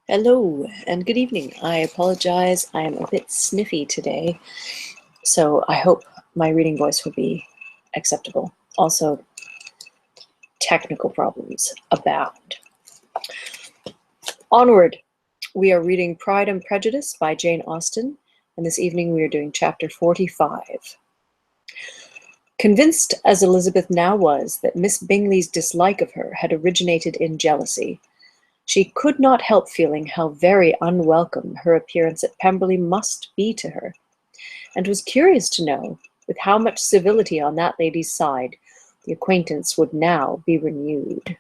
Hello and good evening. I apologize, I am a bit sniffy today, so I hope my reading voice will be acceptable. Also, technical problems abound. Onward, we are reading Pride and Prejudice by Jane Austen, and this evening we are doing chapter 45. Convinced as Elizabeth now was that Miss Bingley's dislike of her had originated in jealousy, she could not help feeling how very unwelcome her appearance at Pemberley must be to her, and was curious to know with how much civility on that lady's side the acquaintance would now be renewed.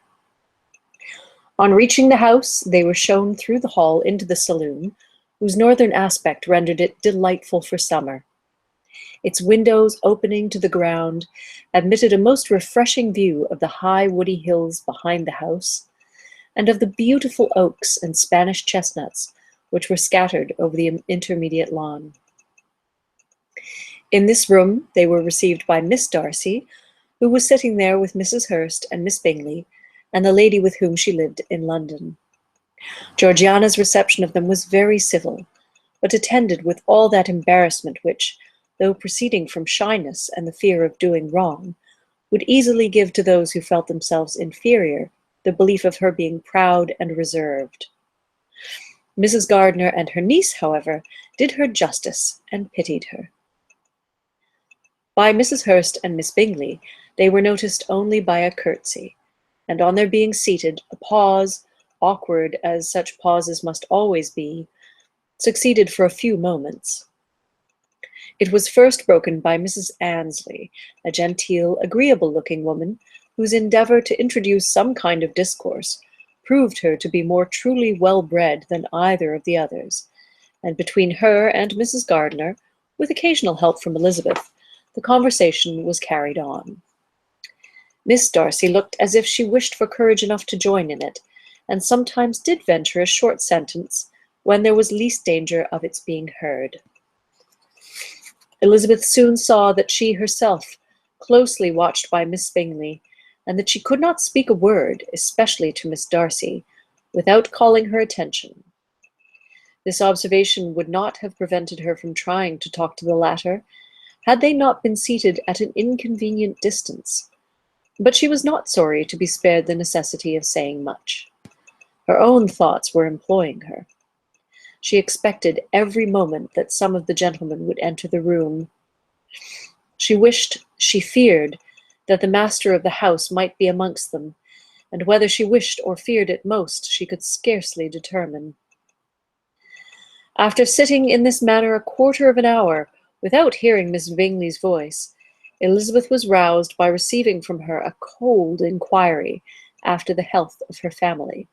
On reaching the house, they were shown through the hall into the saloon, whose northern aspect rendered it delightful for summer. Its windows, opening to the ground, admitted a most refreshing view of the high woody hills behind the house, and of the beautiful oaks and Spanish chestnuts which were scattered over the intermediate lawn. In this room they were received by Miss Darcy, who was sitting there with Mrs. Hurst and Miss Bingley, and the lady with whom she lived in London. Georgiana's reception of them was very civil, but attended with all that embarrassment which, though proceeding from shyness and the fear of doing wrong, would easily give to those who felt themselves inferior the belief of her being proud and reserved. Mrs. Gardiner and her niece, however, did her justice and pitied her. By Mrs. Hurst and Miss Bingley they were noticed only by a curtsy, and on their being seated, a pause, awkward as such pauses must always be, succeeded for a few moments. It was first broken by Mrs. Annesley, a genteel, agreeable-looking woman, whose endeavour to introduce some kind of discourse proved her to be more truly well-bred than either of the others, and between her and Mrs. Gardiner, with occasional help from Elizabeth, the conversation was carried on. Miss Darcy looked as if she wished for courage enough to join in it, and sometimes did venture a short sentence when there was least danger of its being heard. Elizabeth soon saw that she herself, closely watched by Miss Bingley, and that she could not speak a word, especially to Miss Darcy, without calling her attention. This observation would not have prevented her from trying to talk to the latter, had they not been seated at an inconvenient distance, but she was not sorry to be spared the necessity of saying much. Her own thoughts were employing her. She expected every moment that some of the gentlemen would enter the room. She wished, she feared, that the master of the house might be amongst them, and whether she wished or feared it most she could scarcely determine. After sitting in this manner a quarter of an hour, without hearing Miss Bingley's voice, Elizabeth was roused by receiving from her a cold inquiry after the health of her family.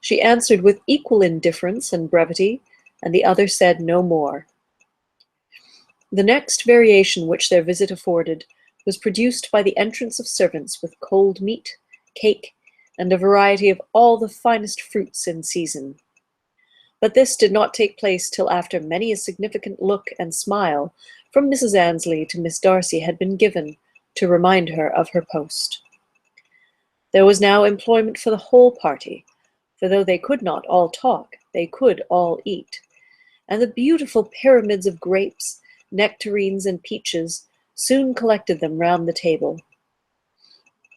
She answered with equal indifference and brevity, and the other said no more. The next variation which their visit afforded was produced by the entrance of servants with cold meat, cake, and a variety of all the finest fruits in season. But this did not take place till after many a significant look and smile from Mrs. Annesley to Miss Darcy had been given to remind her of her post. There was now employment for the whole party, for though they could not all talk, they could all eat, and the beautiful pyramids of grapes, nectarines, and peaches soon collected them round the table.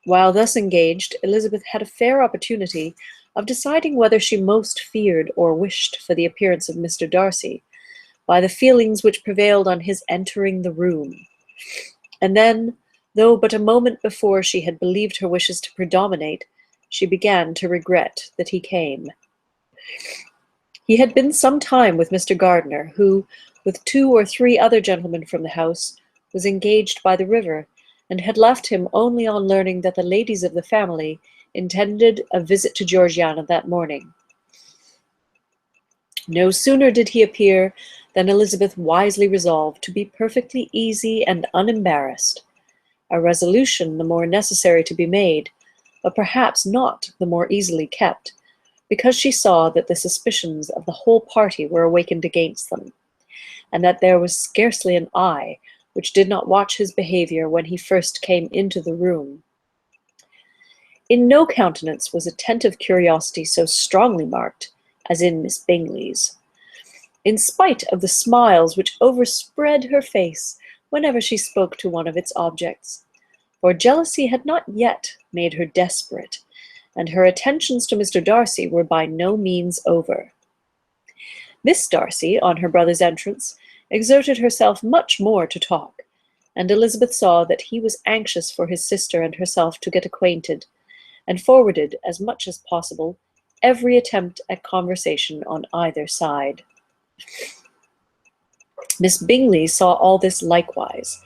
While thus engaged, Elizabeth had a fair opportunity of deciding whether she most feared or wished for the appearance of Mr. Darcy, by the feelings which prevailed on his entering the room. And then, though but a moment before she had believed her wishes to predominate, she began to regret that he came. He had been some time with Mr. Gardiner, who, with 2 or 3 other gentlemen from the house, was engaged by the river, and had left him only on learning that the ladies of the family intended a visit to Georgiana that morning. No sooner did he appear than Elizabeth wisely resolved to be perfectly easy and unembarrassed, a resolution the more necessary to be made, but perhaps not the more easily kept, because she saw that the suspicions of the whole party were awakened against them, and that there was scarcely an eye which did not watch his behavior when he first came into the room. In no countenance was attentive curiosity so strongly marked as in Miss Bingley's, in spite of the smiles which overspread her face whenever she spoke to one of its objects, for jealousy had not yet made her desperate, and her attentions to Mr. Darcy were by no means over. Miss Darcy, on her brother's entrance, exerted herself much more to talk, and Elizabeth saw that he was anxious for his sister and herself to get acquainted, and forwarded, as much as possible, every attempt at conversation on either side. Miss Bingley saw all this likewise,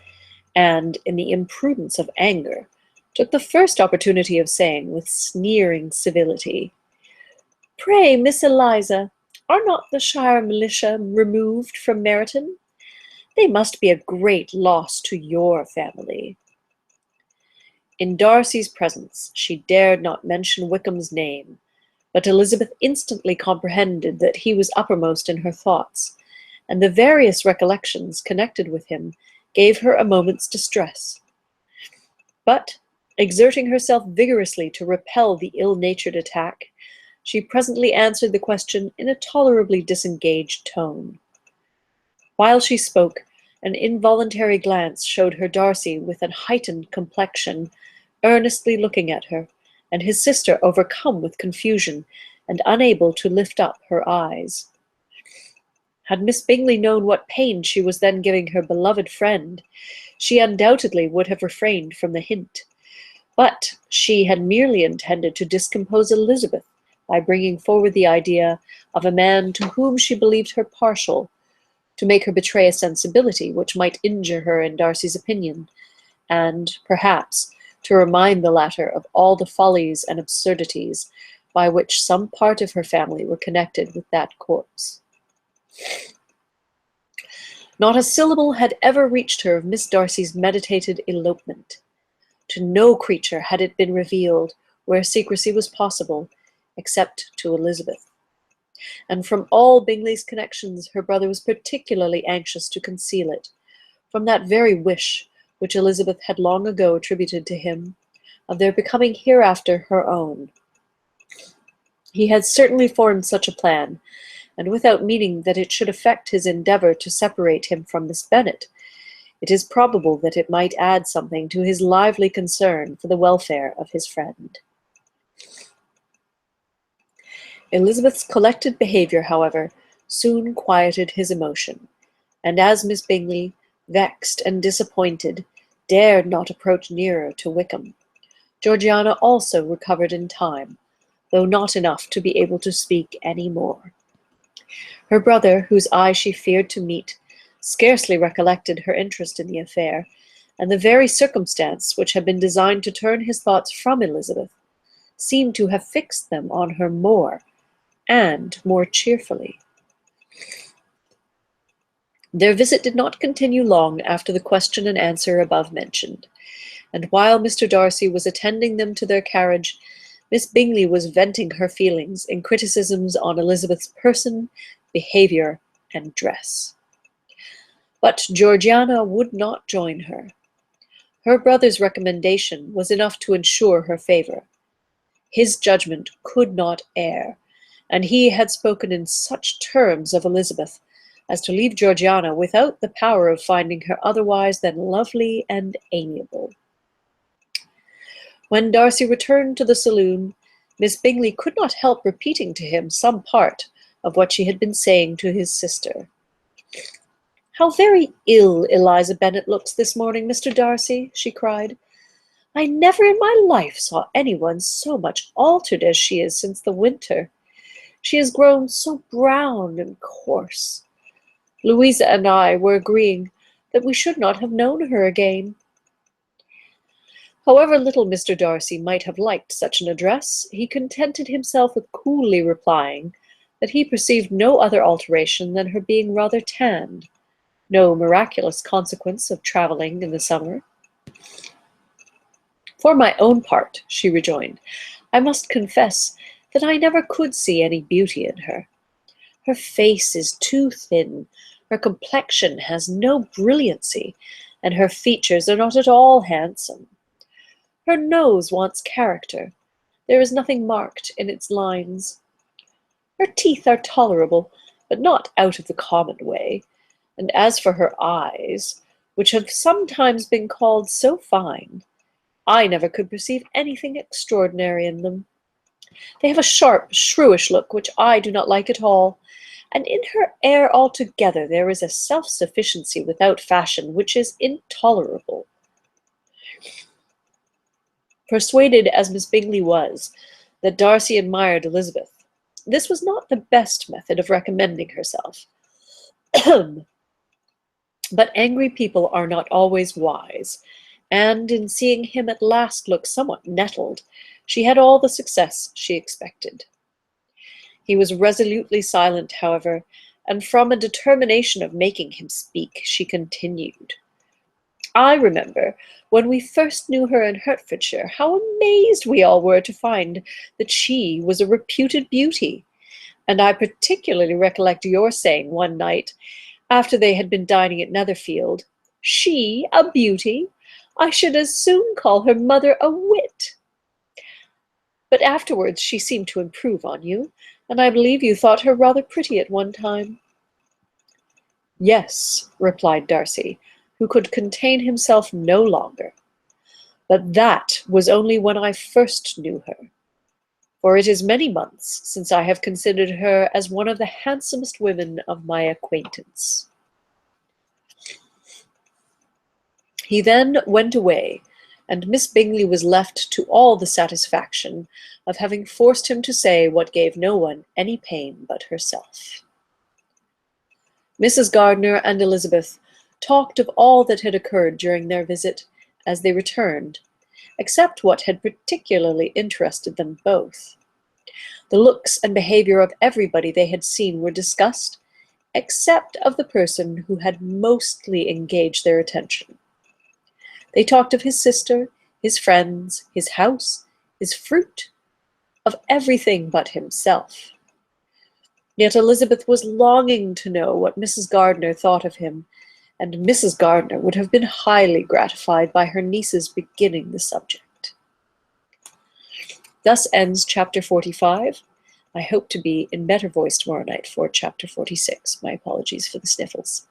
and, in the imprudence of anger, took the first opportunity of saying, with sneering civility, "Pray, Miss Eliza, are not the shire militia removed from Meryton? They must be a great loss to your family." In Darcy's presence she dared not mention Wickham's name, but Elizabeth instantly comprehended that he was uppermost in her thoughts, and the various recollections connected with him gave her a moment's distress. But, exerting herself vigorously to repel the ill-natured attack, she presently answered the question in a tolerably disengaged tone. While she spoke, an involuntary glance showed her Darcy with an heightened complexion, earnestly looking at her, and his sister overcome with confusion and unable to lift up her eyes. Had Miss Bingley known what pain she was then giving her beloved friend, she undoubtedly would have refrained from the hint, but she had merely intended to discompose Elizabeth by bringing forward the idea of a man to whom she believed her partial, to make her betray a sensibility which might injure her in Darcy's opinion, and, perhaps, to remind the latter of all the follies and absurdities by which some part of her family were connected with that corpse. Not a syllable had ever reached her of Miss Darcy's meditated elopement. To no creature had it been revealed, where secrecy was possible, except to Elizabeth. And from all Bingley's connections her brother was particularly anxious to conceal it, from that very wish which Elizabeth had long ago attributed to him, of their becoming hereafter her own. He had certainly formed such a plan, and without meaning that it should affect his endeavour to separate him from Miss Bennet, it is probable that it might add something to his lively concern for the welfare of his friend. Elizabeth's collected behaviour, however, soon quieted his emotion, and as Miss Bingley, vexed and disappointed, dared not approach nearer to Wickham, Georgiana also recovered in time, though not enough to be able to speak any more. Her brother, whose eye she feared to meet, scarcely recollected her interest in the affair, and the very circumstance which had been designed to turn his thoughts from Elizabeth seemed to have fixed them on her more, and more cheerfully. Their visit did not continue long after the question and answer above mentioned, and while Mr. Darcy was attending them to their carriage, Miss Bingley was venting her feelings in criticisms on Elizabeth's person, behaviour, and dress. But Georgiana would not join her. Her brother's recommendation was enough to ensure her favour. His judgment could not err, and he had spoken in such terms of Elizabeth as to leave Georgiana without the power of finding her otherwise than lovely and amiable. When Darcy returned to the saloon, Miss Bingley could not help repeating to him some part of what she had been saying to his sister. "How very ill Eliza Bennet looks this morning, Mr. Darcy," she cried. "I never in my life saw anyone so much altered as she is since the winter. She has grown so brown and coarse. Louisa and I were agreeing that we should not have known her again." However little Mr. Darcy might have liked such an address, he contented himself with coolly replying that he perceived no other alteration than her being rather tanned, no miraculous consequence of travelling in the summer. "For my own part," she rejoined, "I must confess that I never could see any beauty in her. Her face is too thin, her complexion has no brilliancy, and her features are not at all handsome. Her nose wants character, There is nothing marked in its lines. Her teeth are tolerable, but not out of the common way. And as for her eyes, which have sometimes been called so fine, I never could perceive anything extraordinary in them. They have a sharp, shrewish look, which I do not like at all, and in her air altogether there is a self-sufficiency without fashion which is intolerable. Persuaded as Miss Bingley was that Darcy admired Elizabeth, this was not the best method of recommending herself. But angry people are not always wise, and in seeing him at last look somewhat nettled, she had all the success she expected. He was resolutely silent, however, and from a determination of making him speak, she continued. I remember, when we first knew her in Hertfordshire, how amazed we all were to find that she was a reputed beauty, and I particularly recollect your saying one night, after they had been dining at Netherfield, "She a beauty? I should as soon call her mother a wit." But afterwards she seemed to improve on you, and I believe you thought her rather pretty at one time. Yes, replied Darcy, who could contain himself no longer. But that was only when I first knew her, for it is many months since I have considered her as one of the handsomest women of my acquaintance. He then went away, and Miss Bingley was left to all the satisfaction of having forced him to say what gave no one any pain but herself. Mrs. Gardiner and Elizabeth talked of all that had occurred during their visit as they returned, except what had particularly interested them both. The looks and behavior of everybody they had seen were discussed, except of the person who had mostly engaged their attention. They talked of his sister, his friends, his house, his fruit, of everything but himself. Yet Elizabeth was longing to know what Mrs. Gardiner thought of him, and Mrs. Gardiner would have been highly gratified by her niece's beginning the subject. Thus ends chapter 45. I hope to be in better voice tomorrow night for chapter 46. My apologies for the sniffles.